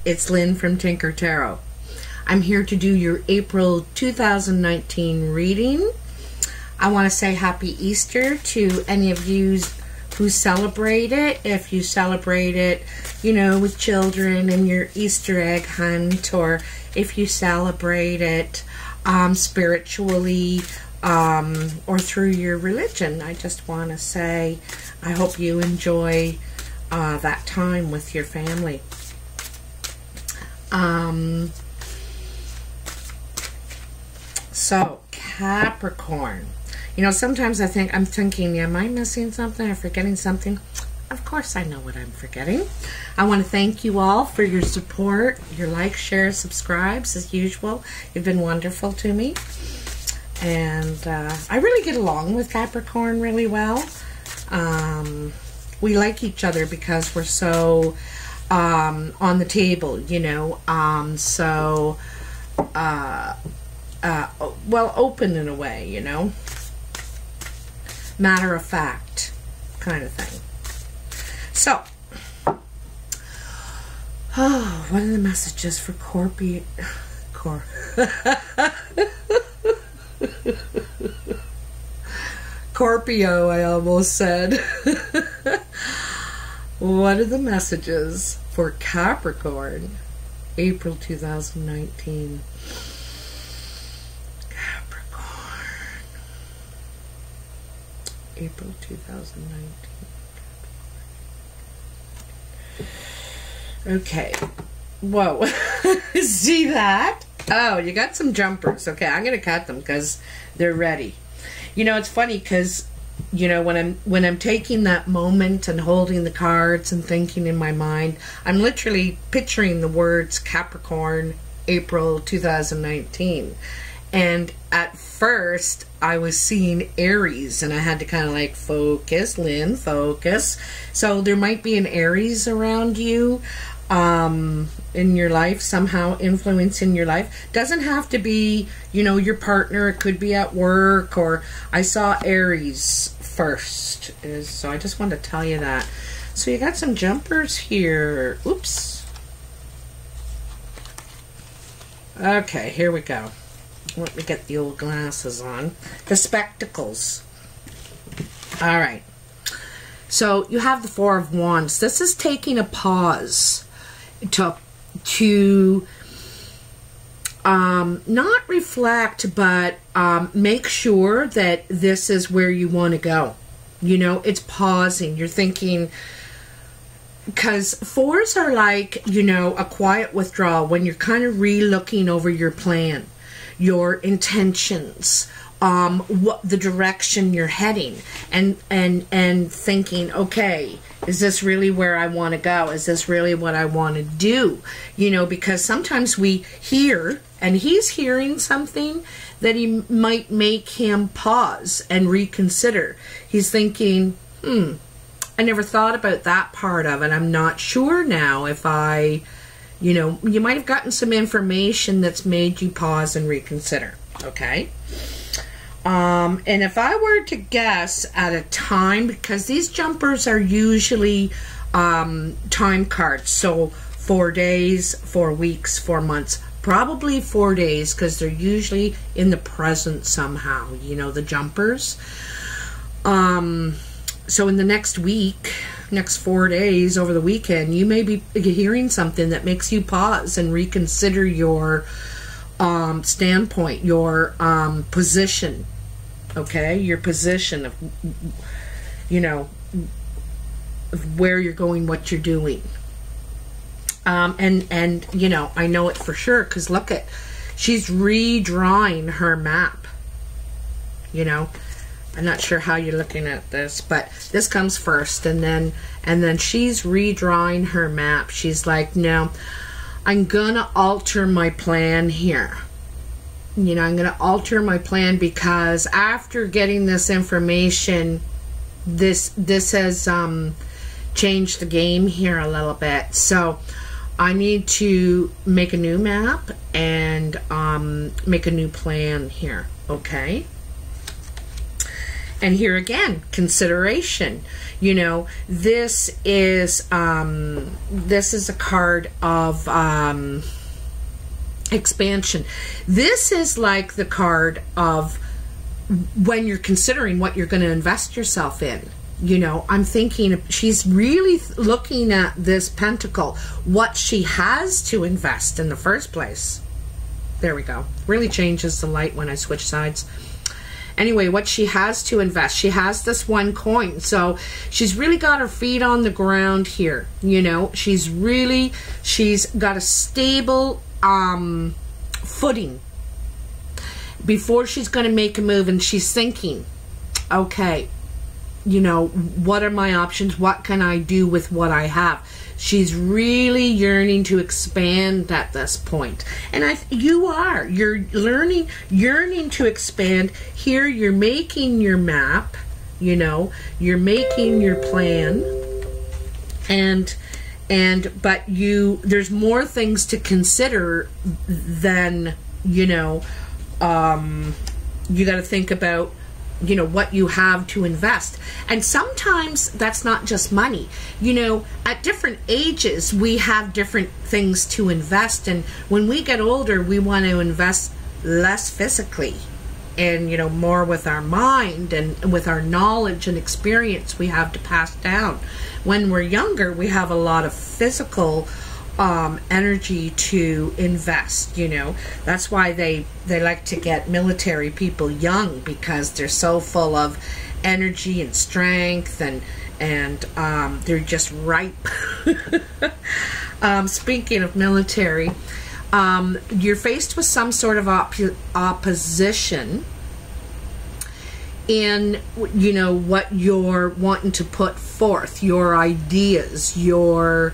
It's Lynn from Tinker Tarot. I'm here to do your April 2019 reading. I want to say Happy Easter to any of you who celebrate it. If you celebrate it, you know, with children and your Easter egg hunt, or if you celebrate it spiritually or through your religion. I just want to say I hope you enjoy that time with your family. So Capricorn, you know, sometimes I'm thinking, am I missing something or forgetting something? Of course I know what I'm forgetting. I want to thank you all for your support, your likes, shares, subscribes, as usual. You've been wonderful to me. And I really get along with Capricorn really well. We like each other because we're so on the table, you know, well, open in a way, you know, matter of fact kind of thing. So, what are the messages for Scorpio, I almost said. What are the messages for Capricorn, April 2019? Capricorn, April 2019. Okay. Whoa. See that? Oh, you got some jumpers. Okay, I'm going to cut them because they're ready. You know, it's funny because, you know, when I'm taking that moment and holding the cards and thinking in my mind, I'm literally picturing the words Capricorn, April 2019. And at first, I was seeing Aries, and I had to kind of like focus, Lynn, focus. So there might be an Aries around you in your life, somehow influencing your life. Doesn't have to be, you know, your partner. It could be at work, or I saw Aries first. So I just wanted to tell you that. So you got some jumpers here. Oops. Okay, here we go. Let me get the old glasses on. The spectacles. All right. So you have the Four of Wands. This is taking a pause to not reflect, but make sure that this is where you want to go. You know, it's pausing. You're thinking, because fours are like, you know, a quiet withdrawal when you're kind of re-looking over your plan, your intentions, what the direction you're heading, and thinking, okay, is this really where I want to go? Is this really what I want to do? You know, because sometimes we hear, and he's hearing something that he might make him pause and reconsider. He's thinking, I never thought about that part of it. I'm not sure now if I, you know, you might have gotten some information that's made you pause and reconsider, okay? And if I were to guess at a time, because these jumpers are usually time cards, so 4 days, 4 weeks, 4 months, probably 4 days, because they're usually in the present somehow, you know, the jumpers. So in the next week, next 4 days over the weekend, you may be hearing something that makes you pause and reconsider your standpoint, your position, okay? Your position of, you know, of where you're going, what you're doing. And you know, I know it for sure because look at, she's redrawing her map, you know. I'm not sure how you're looking at this, but this comes first, and then she's redrawing her map. She's like, no, I'm gonna alter my plan here. You know, I'm gonna alter my plan because after getting this information, this has changed the game here a little bit. So I need to make a new map and make a new plan here, okay? And here again, consideration. You know, this is a card of expansion. This is like the card of when you're considering what you're going to invest yourself in. You know, I'm thinking she's really looking at this pentacle, what she has to invest in the first place. There we go. Really changes the light when I switch sides. Anyway, what she has to invest. She has this one coin. So she's really got her feet on the ground here. You know, she's got a stable footing before she's going to make a move. And she's thinking, okay, you know, what are my options? What can I do with what I have? She's really yearning to expand at this point. And you're yearning to expand. Here you're making your map, you know, you're making your plan. But there's more things to consider than, you know, you got to think about, you know, what you have to invest. And sometimes that's not just money. You know, at different ages we have different things to invest, and when we get older we want to invest less physically and, you know, more with our mind and with our knowledge and experience we have to pass down. When we're younger we have a lot of physical energy to invest. You know, that's why they like to get military people young, because they're so full of energy and strength, and they're just ripe. Speaking of military, you're faced with some sort of opposition in, you know, what you're wanting to put forth, your ideas, your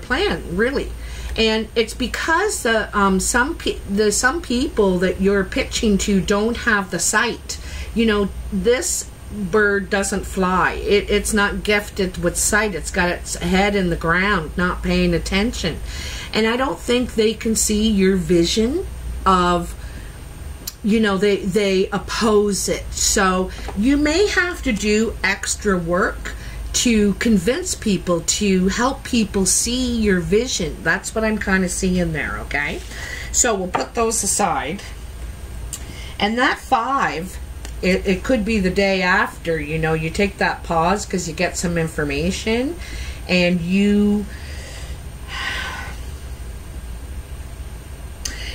plan, really. And it's because some people that you're pitching to don't have the sight. You know, this bird doesn't fly. It's not gifted with sight. It's got its head in the ground, not paying attention. And I don't think they can see your vision of, you know, they oppose it. So you may have to do extra work to convince people, to help people see your vision. That's what I'm kind of seeing there, okay? So we'll put those aside. And that 5, it could be the day after, you know, you take that pause because you get some information, and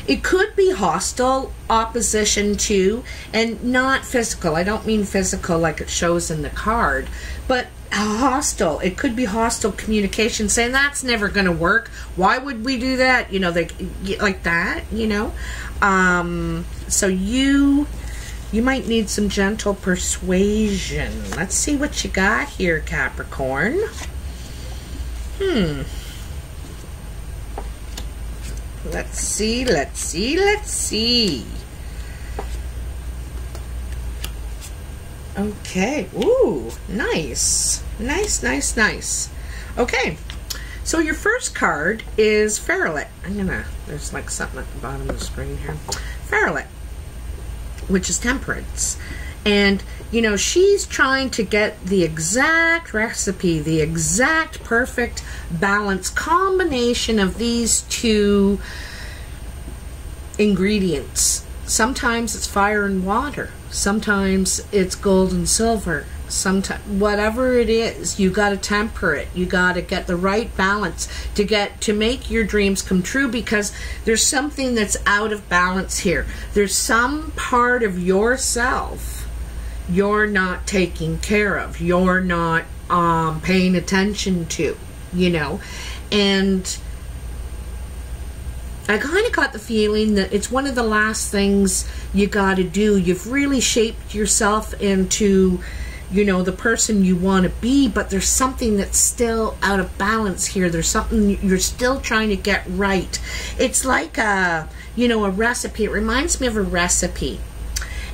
it could be hostile opposition too, and not physical. I don't mean physical like it shows in the card, but hostile. It could be hostile communication, saying that's never going to work. Why would we do that? You know, like that, you know. So you might need some gentle persuasion. Let's see what you got here, Capricorn. Let's see. Okay. Ooh, nice. Nice. Okay. So your first card is Ferret. There's like something at the bottom of the screen here. Ferret, which is temperance. And, you know, she's trying to get the exact recipe, the exact perfect balance combination of these two ingredients. Sometimes it's fire and water. Sometimes it's gold and silver. Sometimes, whatever it is, you got to temper it. You got to get the right balance to make your dreams come true, because there's something that's out of balance here. There's some part of yourself you're not taking care of. You're not paying attention to, you know. And I kind of got the feeling that it's one of the last things you got to do. You've really shaped yourself into, you know, the person you want to be, but there's something that's still out of balance here. There's something you're still trying to get right. It's like a recipe. It reminds me of a recipe.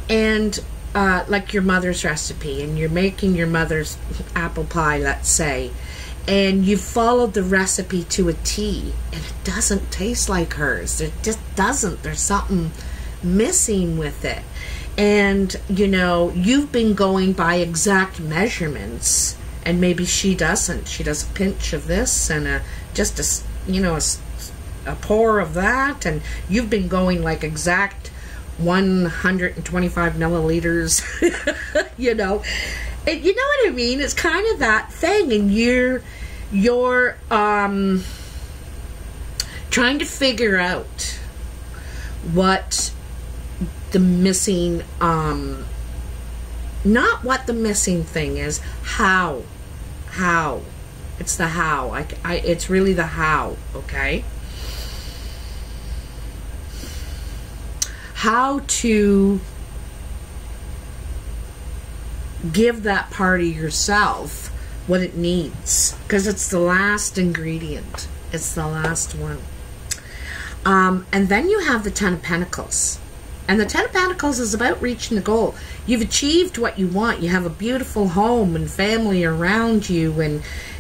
And like your mother's recipe, and you're making your mother's apple pie, let's say, and you followed the recipe to a T, and it doesn't taste like hers. It just doesn't. There's something missing with it. And, you know, you've been going by exact measurements, and maybe she doesn't. She does a pinch of this and just a, you know, a pour of that, and you've been going like exact 125 milliliters, you know. And you know what I mean? It's kind of that thing, and you're trying to figure out what the missing, not what the missing thing is, how. It's the how. It's really the how, okay? How to give that part of yourself what it needs, because it's the last ingredient. It's the last one. And then you have the Ten of Pentacles. And the Ten of Pentacles is about reaching the goal. You've achieved what you want. You have a beautiful home and family around you,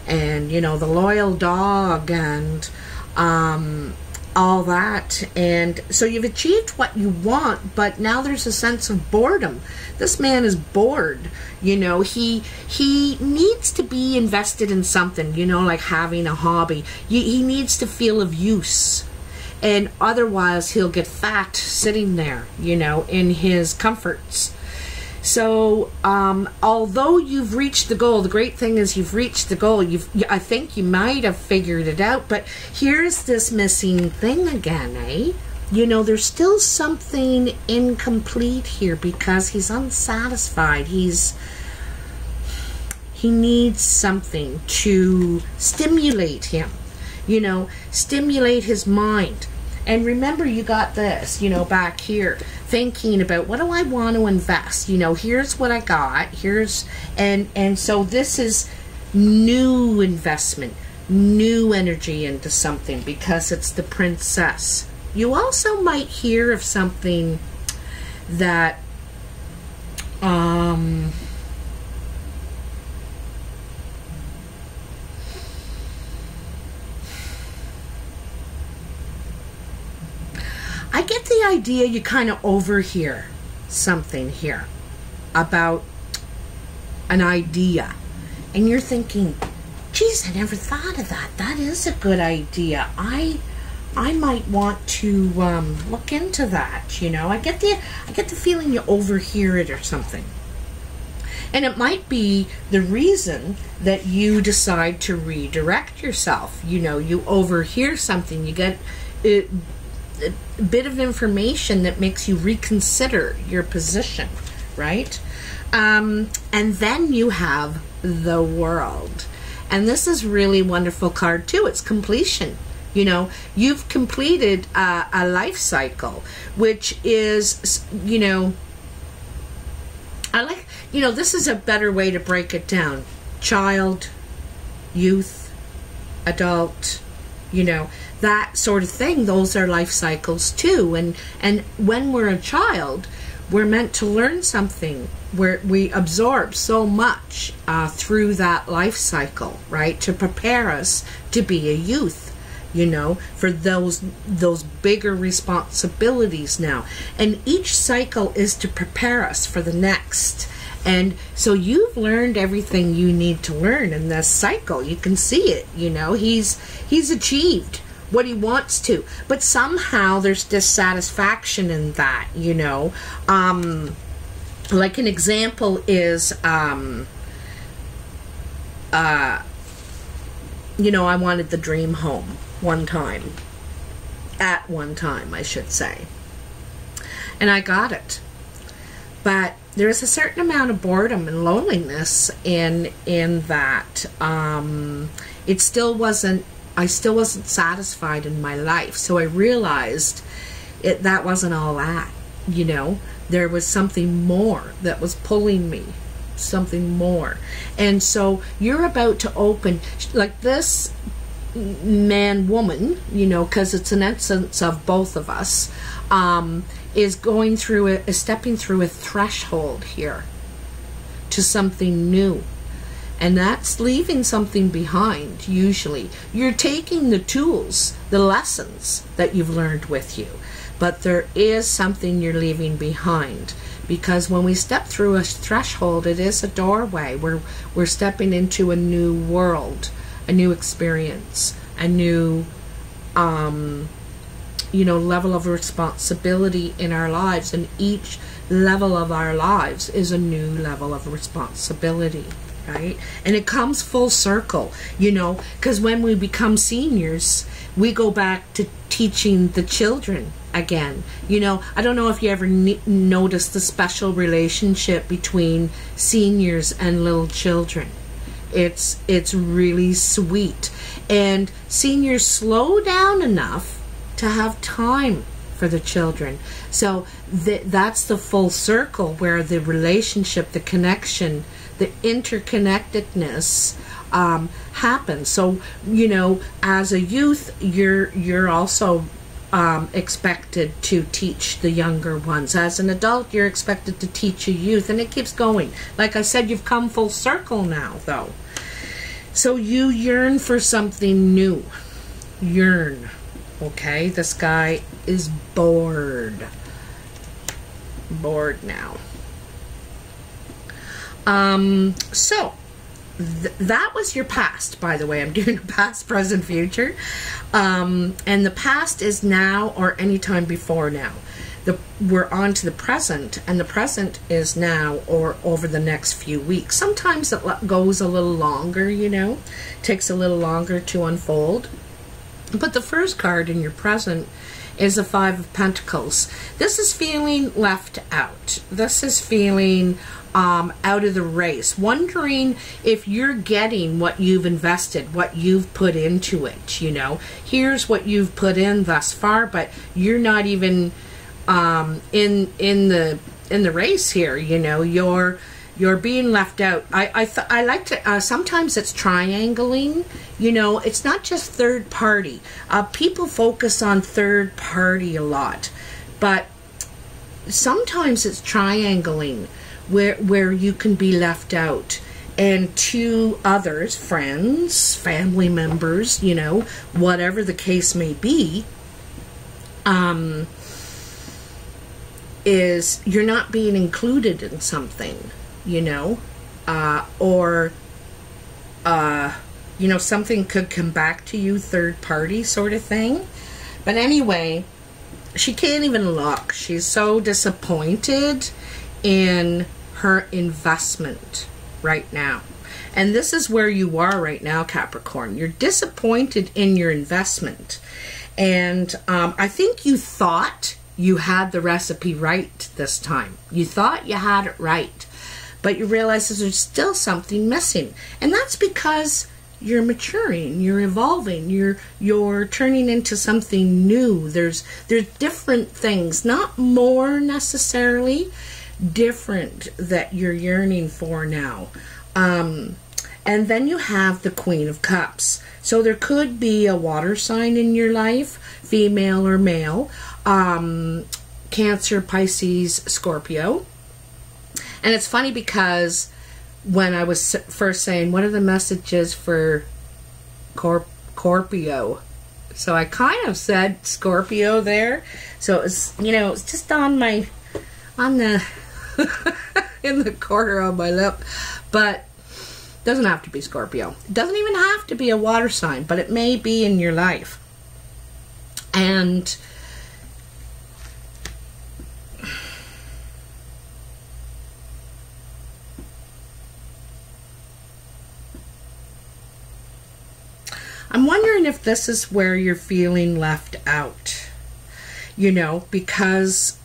and you know, the loyal dog, and all that. And so you've achieved what you want, but now there's a sense of boredom. This man is bored. You know, he needs to be invested in something, you know, like having a hobby. He needs to feel of use. And otherwise he'll get fat sitting there, you know, in his comforts. So although you've reached the goal, the great thing is you've reached the goal. I think you might have figured it out, but here's this missing thing again, eh? You know, there's still something incomplete here because he's unsatisfied. He needs something to stimulate him, you know, stimulate his mind. And remember, you got this, you know, back here, thinking about, what do I want to invest? You know, here's what I got, here's, and so this is new investment, new energy into something, because it's the Princess. You also might hear of something that, I get the idea you kind of overhear something here about an idea, and you're thinking, geez, I never thought of that. That is a good idea. I might want to look into that, you know. I get the feeling you overhear it or something. And it might be the reason that you decide to redirect yourself. You know, you overhear something, you get a bit of information that makes you reconsider your position, right? And then you have the World. And this is really wonderful card too. It's completion. You know, you've completed a life cycle, which is, you know, I like, you know, this is a better way to break it down. Child, youth, adult, you know, that sort of thing. Those are life cycles too. And when we're a child, we're meant to learn something, where we absorb so much through that life cycle, right, to prepare us to be a youth, you know, for those bigger responsibilities now. And each cycle is to prepare us for the next. And so you've learned everything you need to learn in this cycle. You can see it, you know. He's achieved what he wants to, but somehow there's dissatisfaction in that, you know. Like an example is, you know, I wanted the dream home at one time, I should say, and I got it. But there's a certain amount of boredom and loneliness in that. It still wasn't, I still wasn't satisfied in my life. So I realized that wasn't all that, you know. There was something more that was pulling me, something more. And so you're about to open, like this man, woman, you know, because it's an essence of both of us, is going through is stepping through a threshold here to something new. And that's leaving something behind, usually. You're taking the tools, the lessons that you've learned with you, but there is something you're leaving behind because when we step through a threshold, it is a doorway. We're stepping into a new world, a new experience, a new level of responsibility in our lives, and each level of our lives is a new level of responsibility, right? And it comes full circle, because when we become seniors, we go back to teaching the children again. I don't know if you ever noticed the special relationship between seniors and little children. It's really sweet, and seniors slow down enough to have time for the children. So that's the full circle where the relationship, the connection, the interconnectedness happens. So as a youth, you're also expected to teach the younger ones. As an adult, you're expected to teach a youth, and it keeps going. Like I said, you've come full circle now, though. So you yearn for something new. Yearn. Okay, this guy is bored. Bored now. So that was your past, by the way. I'm doing a past, present, future. And the past is now or anytime before now. We're on to the present, and the present is now or over the next few weeks. Sometimes it goes a little longer, takes a little longer to unfold. But the first card in your present is the Five of Pentacles. This is feeling left out. This is feeling out of the race. Wondering if you're getting what you've invested, what you've put into it, Here's what you've put in thus far, but you're not even in the race here, You're being left out. I like to, sometimes it's triangling, it's not just third party. People focus on third party a lot, but sometimes it's triangling where you can be left out, and two others, friends, family members, whatever the case may be, is you're not being included in something. Something could come back to you, third party sort of thing. But anyway, she can't even look. She's so disappointed in her investment right now. And this is where you are right now, Capricorn. You're disappointed in your investment. And I think you thought you had the recipe right this time. You thought you had it right. But you realize there's still something missing. And that's because you're maturing, you're evolving, you're turning into something new. There's different things, not more necessarily, different that you're yearning for now. And then you have the Queen of Cups. So there could be a water sign in your life, female or male, Cancer, Pisces, Scorpio. And it's funny because when I was first saying, what are the messages for Scorpio? So I kind of said Scorpio there. So it's, it's just on the, in the corner of my lip. But it doesn't have to be Scorpio. It doesn't even have to be a water sign, but it may be in your life. And I'm wondering if this is where you're feeling left out, because,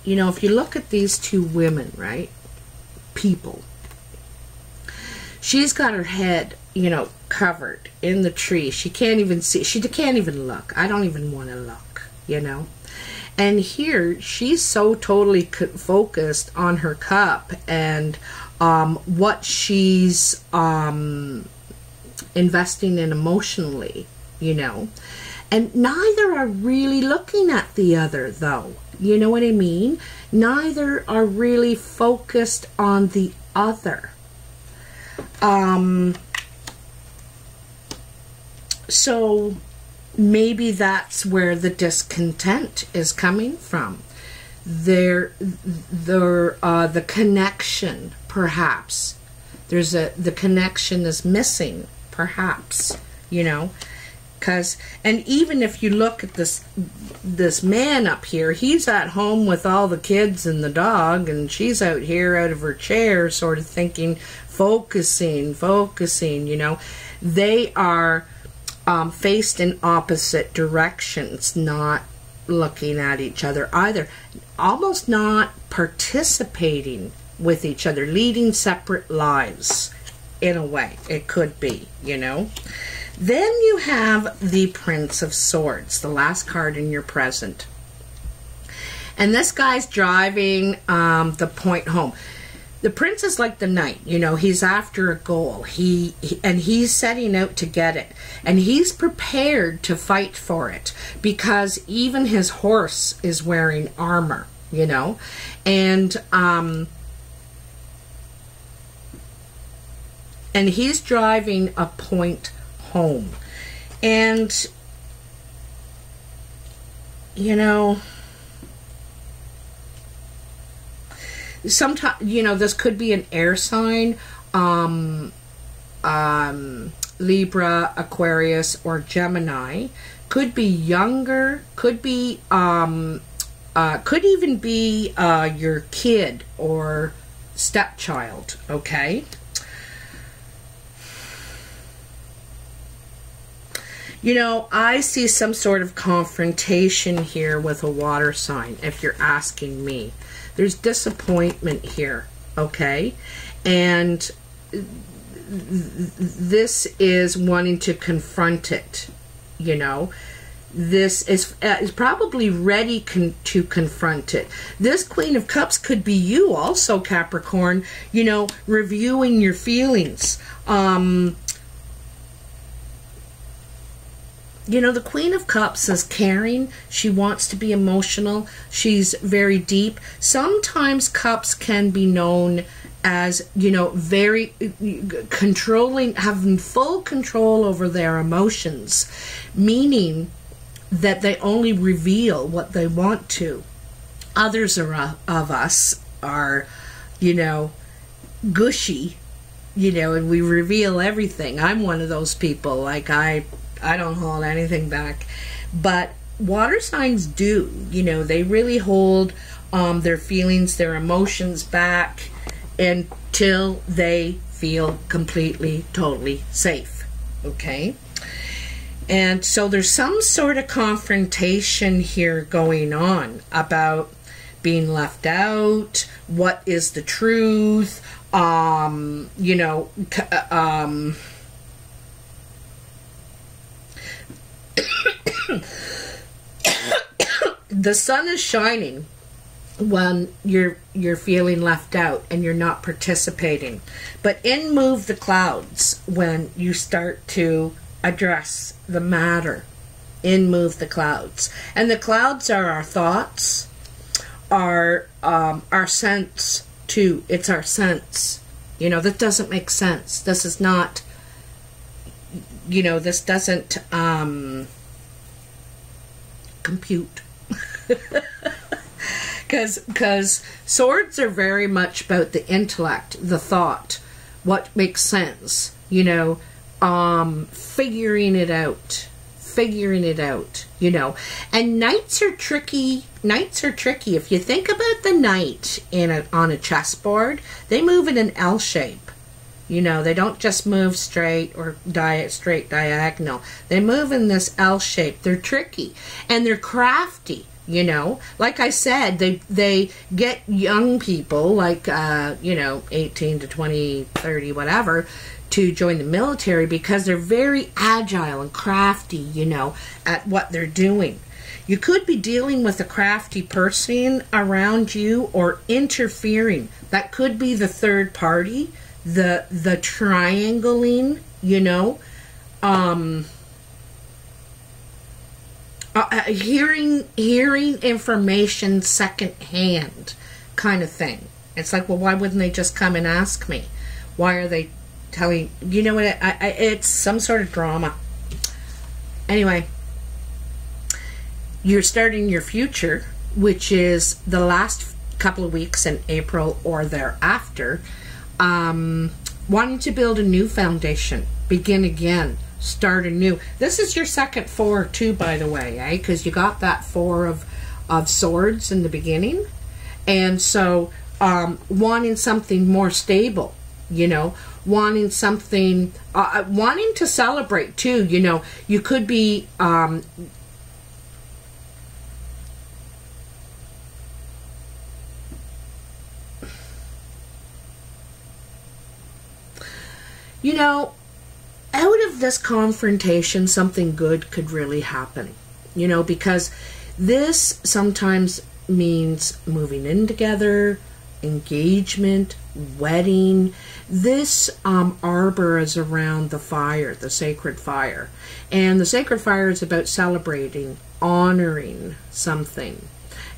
if you look at these two women, right, people, she's got her head, covered in the tree. She can't even see, she can't even look. I don't even want to look, And here, she's so totally focused on her cup and what she's investing in emotionally, and neither are really looking at the other, though. You know what I mean? Neither are really focused on the other. So maybe that's where the discontent is coming from. the connection, perhaps. The connection is missing, perhaps, you know. And even if you look at this man up here, he's at home with all the kids and the dog, and she's out here out of her chair sort of thinking, focusing, you know. They are faced in opposite directions, not looking at each other either, almost not participating with each other, leading separate lives in a way. It could be, you know. Then you have the Prince of Swords, the last card in your present. And this guy's driving the point home. The prince is like the knight, you know, he's after a goal. And he's setting out to get it. And he's prepared to fight for it, because even his horse is wearing armor, you know. And he's driving a point home. And, you know, sometimes, you know, this could be an air sign, Libra, Aquarius, or Gemini. Could be younger, could be, could even be your kid or stepchild, okay? You know, I see some sort of confrontation here with a water sign, if you're asking me. There's disappointment here, okay? And this is wanting to confront it, you know. This is probably ready to confront it. This Queen of Cups could be you also, Capricorn, you know, reviewing your feelings. You know, the Queen of Cups is caring. She wants to be emotional. She's very deep. Sometimes Cups can be known as, you know, very controlling, having full control over their emotions, meaning that they only reveal what they want to. Others of us are, you know, gushy, you know, and we reveal everything. I'm one of those people. Like, I don't hold anything back. But water signs do, you know, they really hold their feelings, their emotions back until they feel completely, totally safe, okay? And so there's some sort of confrontation here going on about being left out, what is the truth, you know, the sun is shining when you're feeling left out and you're not participating, but in move the clouds when you start to address the matter. In move the clouds, and the clouds are our thoughts, our sense too. It's our sense, you know. That doesn't make sense. This is not, you know, this doesn't compute. Because swords are very much about the intellect, the thought, what makes sense, you know, figuring it out, you know. And knights are tricky. If you think about the knight on a chessboard, they move in an L shape. You know, they don't just move straight or straight diagonal. They move in this L shape. They're tricky and they're crafty, you know. Like I said, they get young people, like, you know, 18 to 20, 30, whatever, to join the military because they're very agile and crafty, you know, at what they're doing. You could be dealing with a crafty person around you or interfering. That could be the third party. The triangling, you know, hearing information secondhand kind of thing. It's like, well, why wouldn't they just come and ask me? Why are they telling, you know what, it's some sort of drama. Anyway, you're starting your future which is the last couple of weeks in April or thereafter, wanting to build a new foundation, begin again, start anew. This is your second 4 too, by the way, eh? Because you got that 4 of swords in the beginning. And so wanting something more stable, you know, wanting something, wanting to celebrate too, you know. You could be you know, out of this confrontation, something good could really happen, you know, because this sometimes means moving in together, engagement, wedding. This arbor is around the fire, the sacred fire. And the sacred fire is about celebrating, honoring something.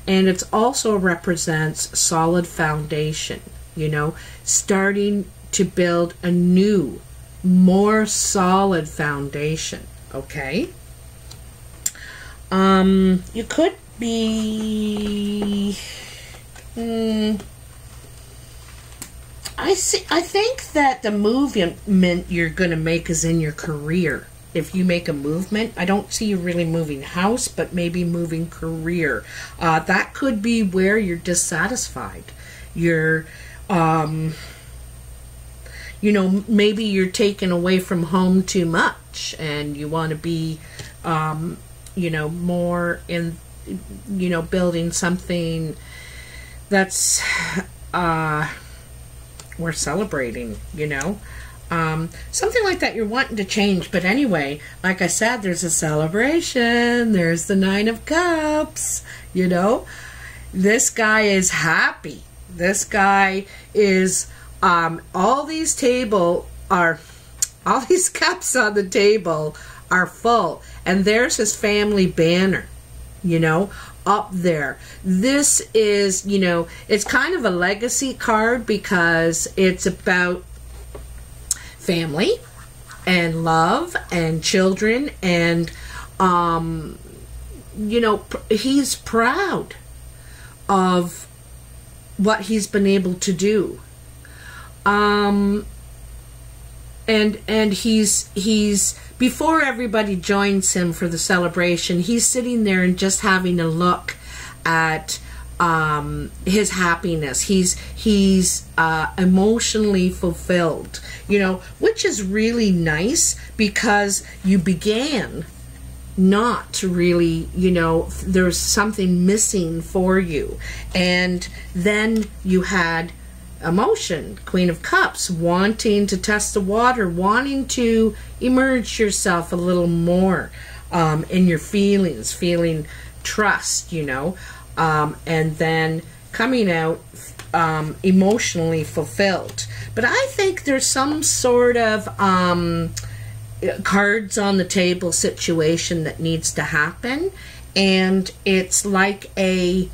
And it also represents solid foundation, you know, starting to build a new, more solid foundation, okay? You could be... I think that the movement you're going to make is in your career. If you make a movement, I don't see you really moving house, but maybe moving career. That could be where you're dissatisfied. You're... you know, maybe you're taken away from home too much and you want to be, you know, more in, you know, building something that's, we're celebrating, you know. Something like that you're wanting to change. But anyway, like I said, there's a celebration. There's the 9 of Cups, you know. This guy is happy. This guy is... all these cups on the table are full, and there's his family banner, you know, up there. This is, you know, it's kind of a legacy card because it's about family and love and children, and you know, he's proud of what he's been able to do. And he's before everybody joins him for the celebration, he's sitting there and just having a look at his happiness. He's emotionally fulfilled, you know, which is really nice because you began not really, you know, there's something missing for you, and then you had emotion, Queen of Cups, wanting to test the water, wanting to immerse yourself a little more in your feelings, feeling trust, you know, and then coming out emotionally fulfilled. But I think there's some sort of cards on the table situation that needs to happen, and it's like you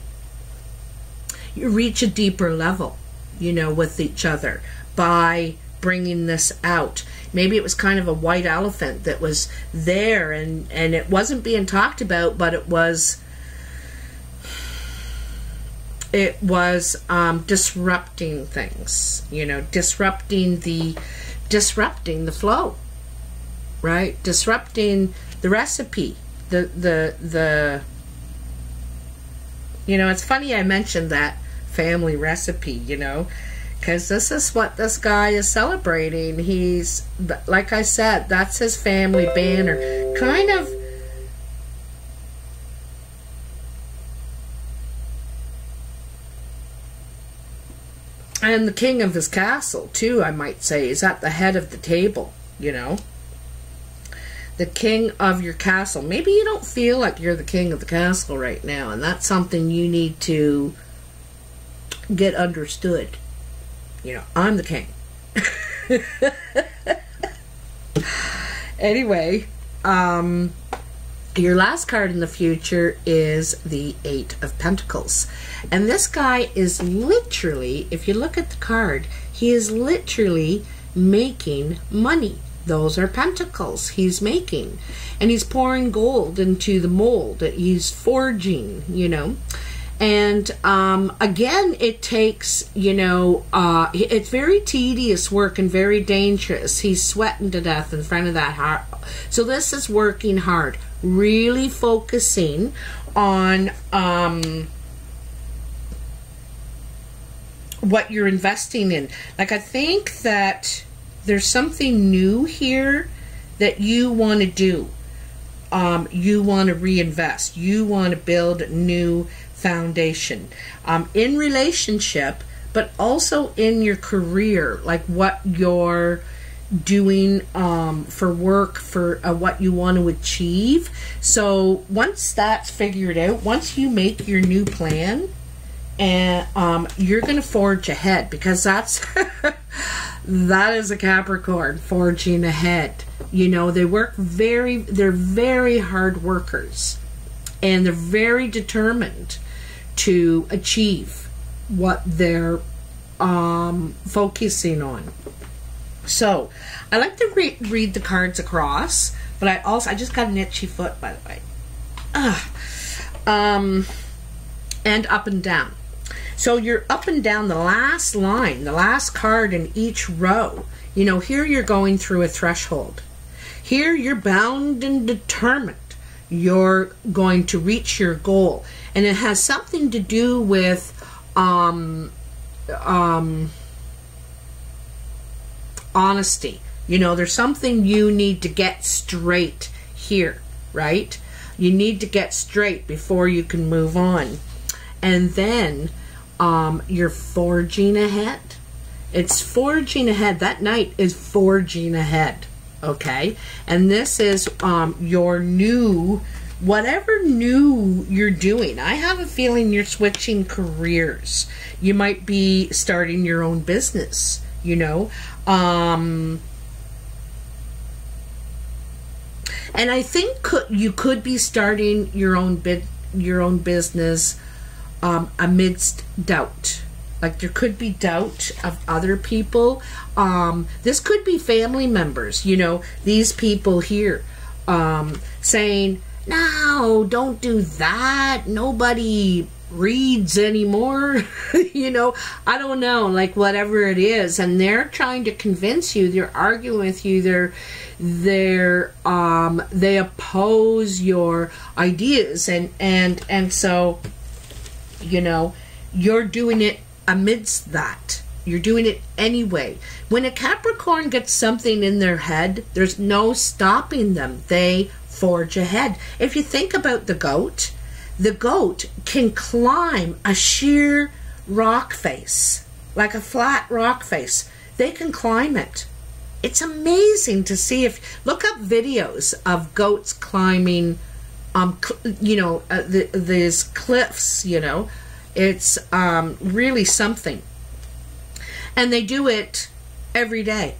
reach a deeper level, you know, with each other by bringing this out. Maybe it was kind of a white elephant that was there and it wasn't being talked about, but it was disrupting things, you know, disrupting the flow, right? Disrupting the recipe, the you know, it's funny I mentioned that family recipe, you know, because this is what this guy is celebrating. He's, like I said, that's his family banner, kind of. And the king of his castle too, I might say, is at the head of the table, you know. The king of your castle. Maybe you don't feel like you're the king of the castle right now, and that's something you need to get understood. You know, I'm the king. Anyway, your last card in the future is the 8 of Pentacles. And this guy is literally, if you look at the card, he is literally making money. Those are pentacles he's making. And he's pouring gold into the mold that he's forging, you know. And again, it takes, you know, it's very tedious work and very dangerous. He's sweating to death in front of that heart. So this is working hard, really focusing on what you're investing in. Like, I think that there's something new here that you want to do. You want to reinvest. You want to build a new foundation in relationship, but also in your career, like what you're doing for work, for what you want to achieve. So once that's figured out, once you make your new plan, and you're going to forge ahead, because that's that is a Capricorn, forging ahead. You know, they're very hard workers, and they're very determined to achieve what they're focusing on. So I like to read the cards across, but I just got an itchy foot, by the way. And up and down. So you're up and down the last line, the last card in each row. You know, here you're going through a threshold. Here you're bound and determined. You're going to reach your goal. And it has something to do with honesty. You know, there's something you need to get straight here, right? You need to get straight before you can move on. And then you're forging ahead. It's forging ahead. That night is forging ahead. Okay? And this is your new, whatever new you're doing. I have a feeling you're switching careers. You might be starting your own business, you know. And I think you could be starting your own business amidst doubt. Like, there could be doubt of other people. This could be family members, you know, these people here saying, no, don't do that. Nobody reads anymore. You know, I don't know, like whatever it is. And they're trying to convince you, they're arguing with you, they oppose your ideas. And so, you know, you're doing it amidst that. You're doing it anyway. When a Capricorn gets something in their head, there's no stopping them. They forge ahead. If you think about the goat can climb a sheer rock face, like a flat rock face. They can climb it. It's amazing to see. If look up videos of goats climbing, you know, these cliffs, you know. It's really something. And they do it every day.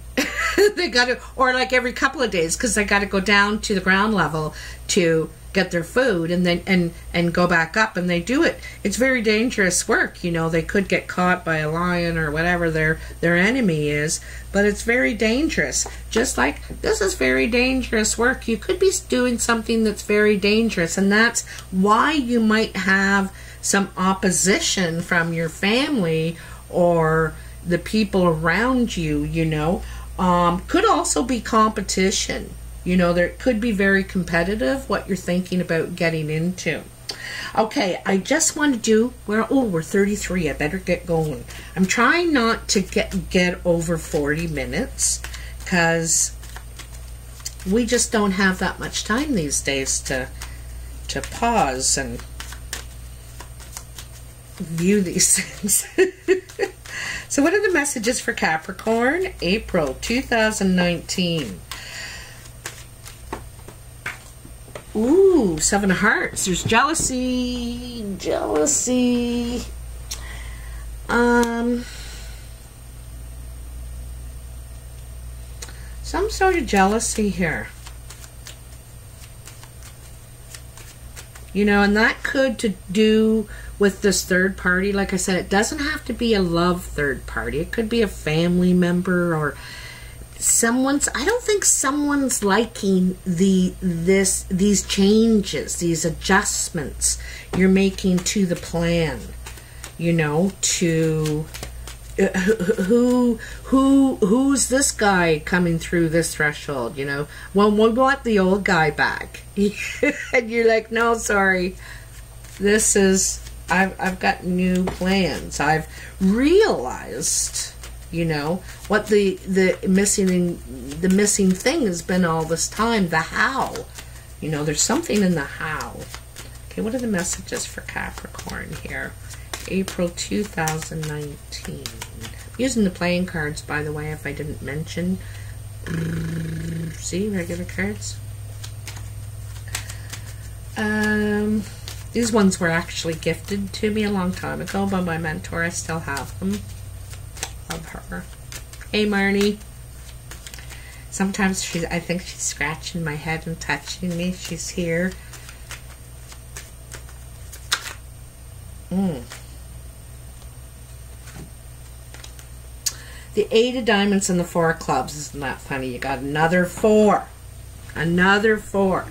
They got to, or like every couple of days, because they got to go down to the ground level to get their food, and then and go back up, and they do it. It's very dangerous work, you know. They could get caught by a lion or whatever their enemy is, but it's very dangerous. Just like this is very dangerous work. You could be doing something that's very dangerous, and that's why you might have some opposition from your family or the people around you, you know. Could also be competition. You know, there could be very competitive, what you're thinking about getting into. Okay, I just want to do, we're 33. I better get going. I'm trying not to get over 40 minutes, because we just don't have that much time these days to pause and view these things. So what are the messages for Capricorn, April 2019? Ooh, 7 of Hearts. There's jealousy. Some sort of jealousy here. You know, and that could to do with this third party. Like I said, it doesn't have to be a love third party. It could be a family member or someone's. I don't think someone's liking these changes, these adjustments. you're making to the plan, you know, to who's this guy coming through this threshold, you know? Well, we want the old guy back. And you're like, no, sorry. This is, I've got new plans. I've realized, you know, what the missing thing has been all this time, the how. You know, there's something in the how. Okay, what are the messages for Capricorn here? April 2019. Using the playing cards, by the way, if I didn't mention. See, regular cards. These ones were actually gifted to me a long time ago by my mentor. I still have them. Love her. Hey, Marnie. Sometimes I think she's scratching my head and touching me. She's here. The 8 of diamonds and the 4 of clubs. Isn't that funny? You got another 4. Another 4.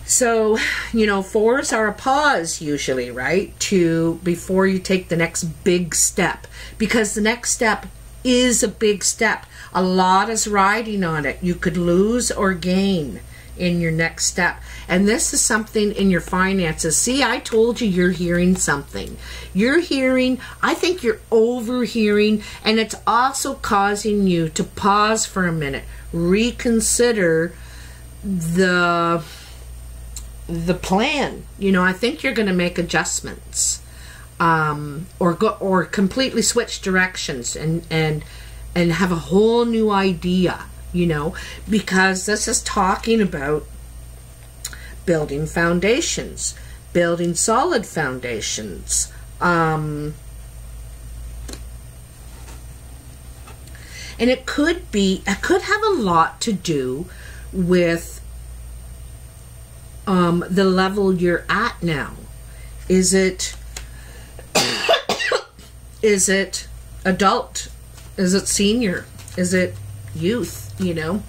So, you know, 4s are a pause usually, right? Before you take the next big step. Because the next step is a big step. A lot is riding on it. You could lose or gain in your next step. And this is something in your finances. See, I told you you're hearing something. You're hearing, I think you're overhearing, and it's also causing you to pause for a minute. Reconsider the plan. You know, I think you're going to make adjustments. Or completely switch directions and have a whole new idea, you know, because this is talking about building foundations, building solid foundations. And it could have a lot to do with the level you're at now. Is it adult? Is it senior? Is it youth? You know,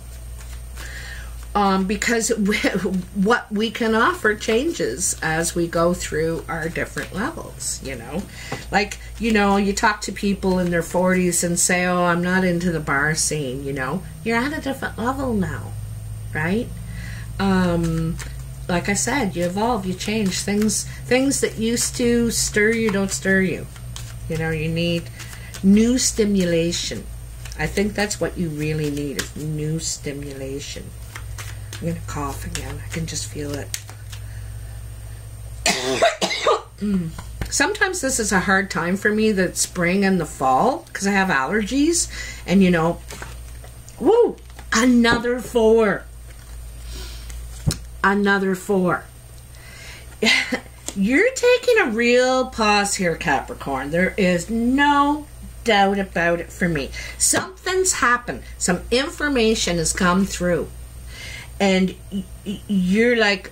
because what we can offer changes as we go through our different levels. You know, like, you know, you talk to people in their 40s and say, "Oh, I'm not into the bar scene." You know, you're at a different level now, right? Like I said, you evolve, you change. Things that used to stir you don't stir you. You know, you need new stimulation. I think that's what you really need, is new stimulation. I'm going to cough again. I can just feel it. Sometimes this is a hard time for me, the spring and the fall, because I have allergies. And, you know, woo, another 4. Another 4. You're taking a real pause here, Capricorn. There is no doubt about it for me. Something's happened. Some information has come through. And you're like,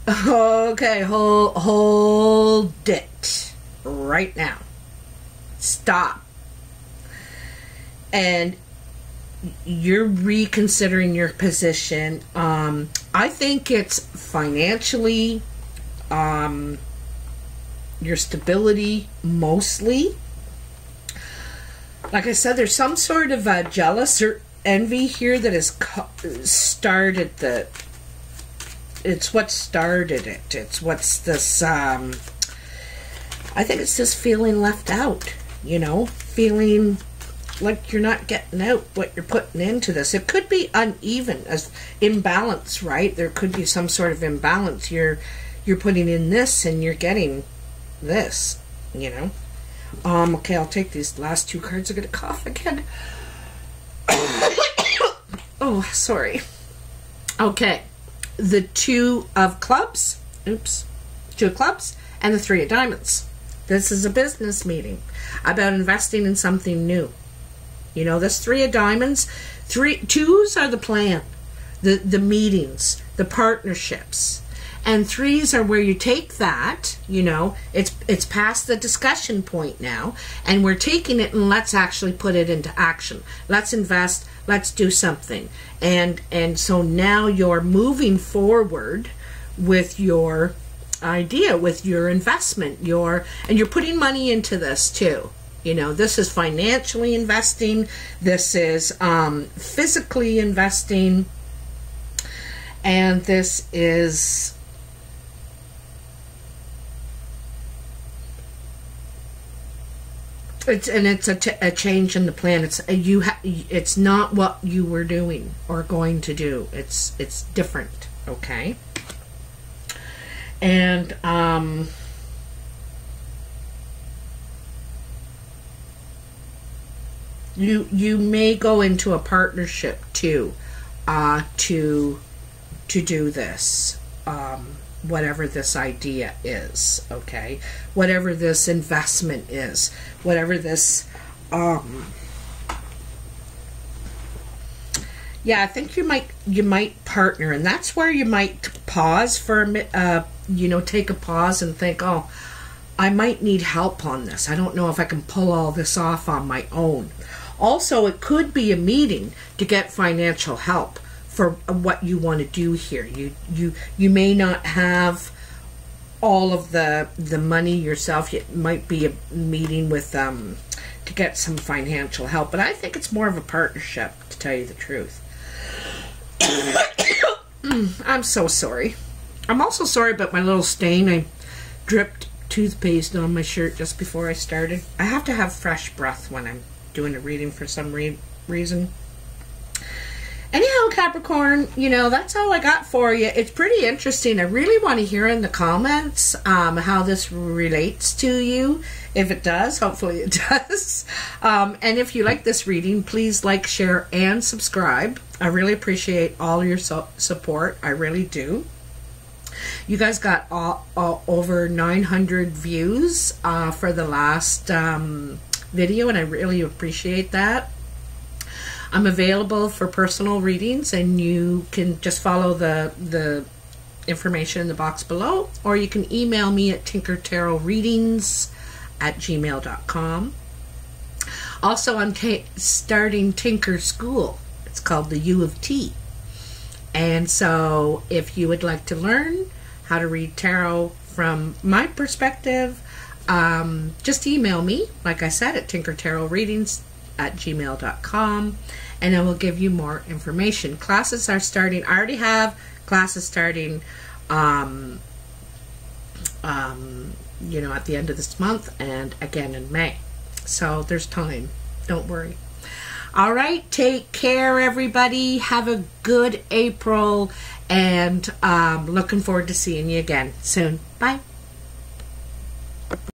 okay, hold it right now. Stop. And you're reconsidering your position. I think it's financially, your stability mostly. Like I said, there's some sort of jealous or envy here that has started it's what started it. It's what's this, I think it's this feeling left out, you know, feeling like you're not getting out what you're putting into this. It could be uneven, as imbalance, right? There could be some sort of imbalance. You're putting in this and you're getting this, you know. Okay, I'll take these last 2 cards. I'm gonna cough again. Oh, sorry. Okay, the 2 of clubs. Oops. 2 of clubs and the 3 of diamonds. This is a business meeting about investing in something new. You know, this 3 of diamonds, 2s are the plan, the meetings, the partnerships. And 3s are where you take that, you know, it's past the discussion point now, and we're taking it and let's actually put it into action. Let's invest, let's do something. And so now you're moving forward with your idea with your investment. And you're putting money into this too. You know, this is financially investing. This is physically investing. And this is it's a change in the plan. It's not what you were doing or going to do. It's different, okay? And you may go into a partnership too, to do this, whatever this idea is, okay? Whatever this investment is, whatever this, yeah, I think you might partner, and that's where you might pause for you know, take a pause and think, oh, I might need help on this. I don't know if I can pull all this off on my own. Also, it could be a meeting to get financial help for what you want to do here. You may not have all of the money yourself. It might be a meeting with to get some financial help, but I think it's more of a partnership, to tell you the truth. I'm so sorry. I'm also sorry about my little stain. I dripped toothpaste on my shirt just before I started. I have to have fresh breath when I'm doing a reading for some reason. Anyhow, Capricorn, you know, that's all I got for you. It's pretty interesting. I really want to hear in the comments how this relates to you. If it does, hopefully it does. And if you like this reading, please like, share, and subscribe. I really appreciate all your support. I really do. You guys got over 900 views for the last video, and I really appreciate that. I'm available for personal readings, and you can just follow the information in the box below, or you can email me at tinkertarotreadings@gmail.com. Also, I'm starting Tinker School. It's called the U of T. And so if you would like to learn how to read tarot from my perspective, just email me, like I said, at tinkertarotreadings@gmail.com, and I will give you more information. Classes are starting. I already have classes starting, you know, at the end of this month and again in May. So there's time. Don't worry. All right. Take care, everybody. Have a good April, and looking forward to seeing you again soon. Bye.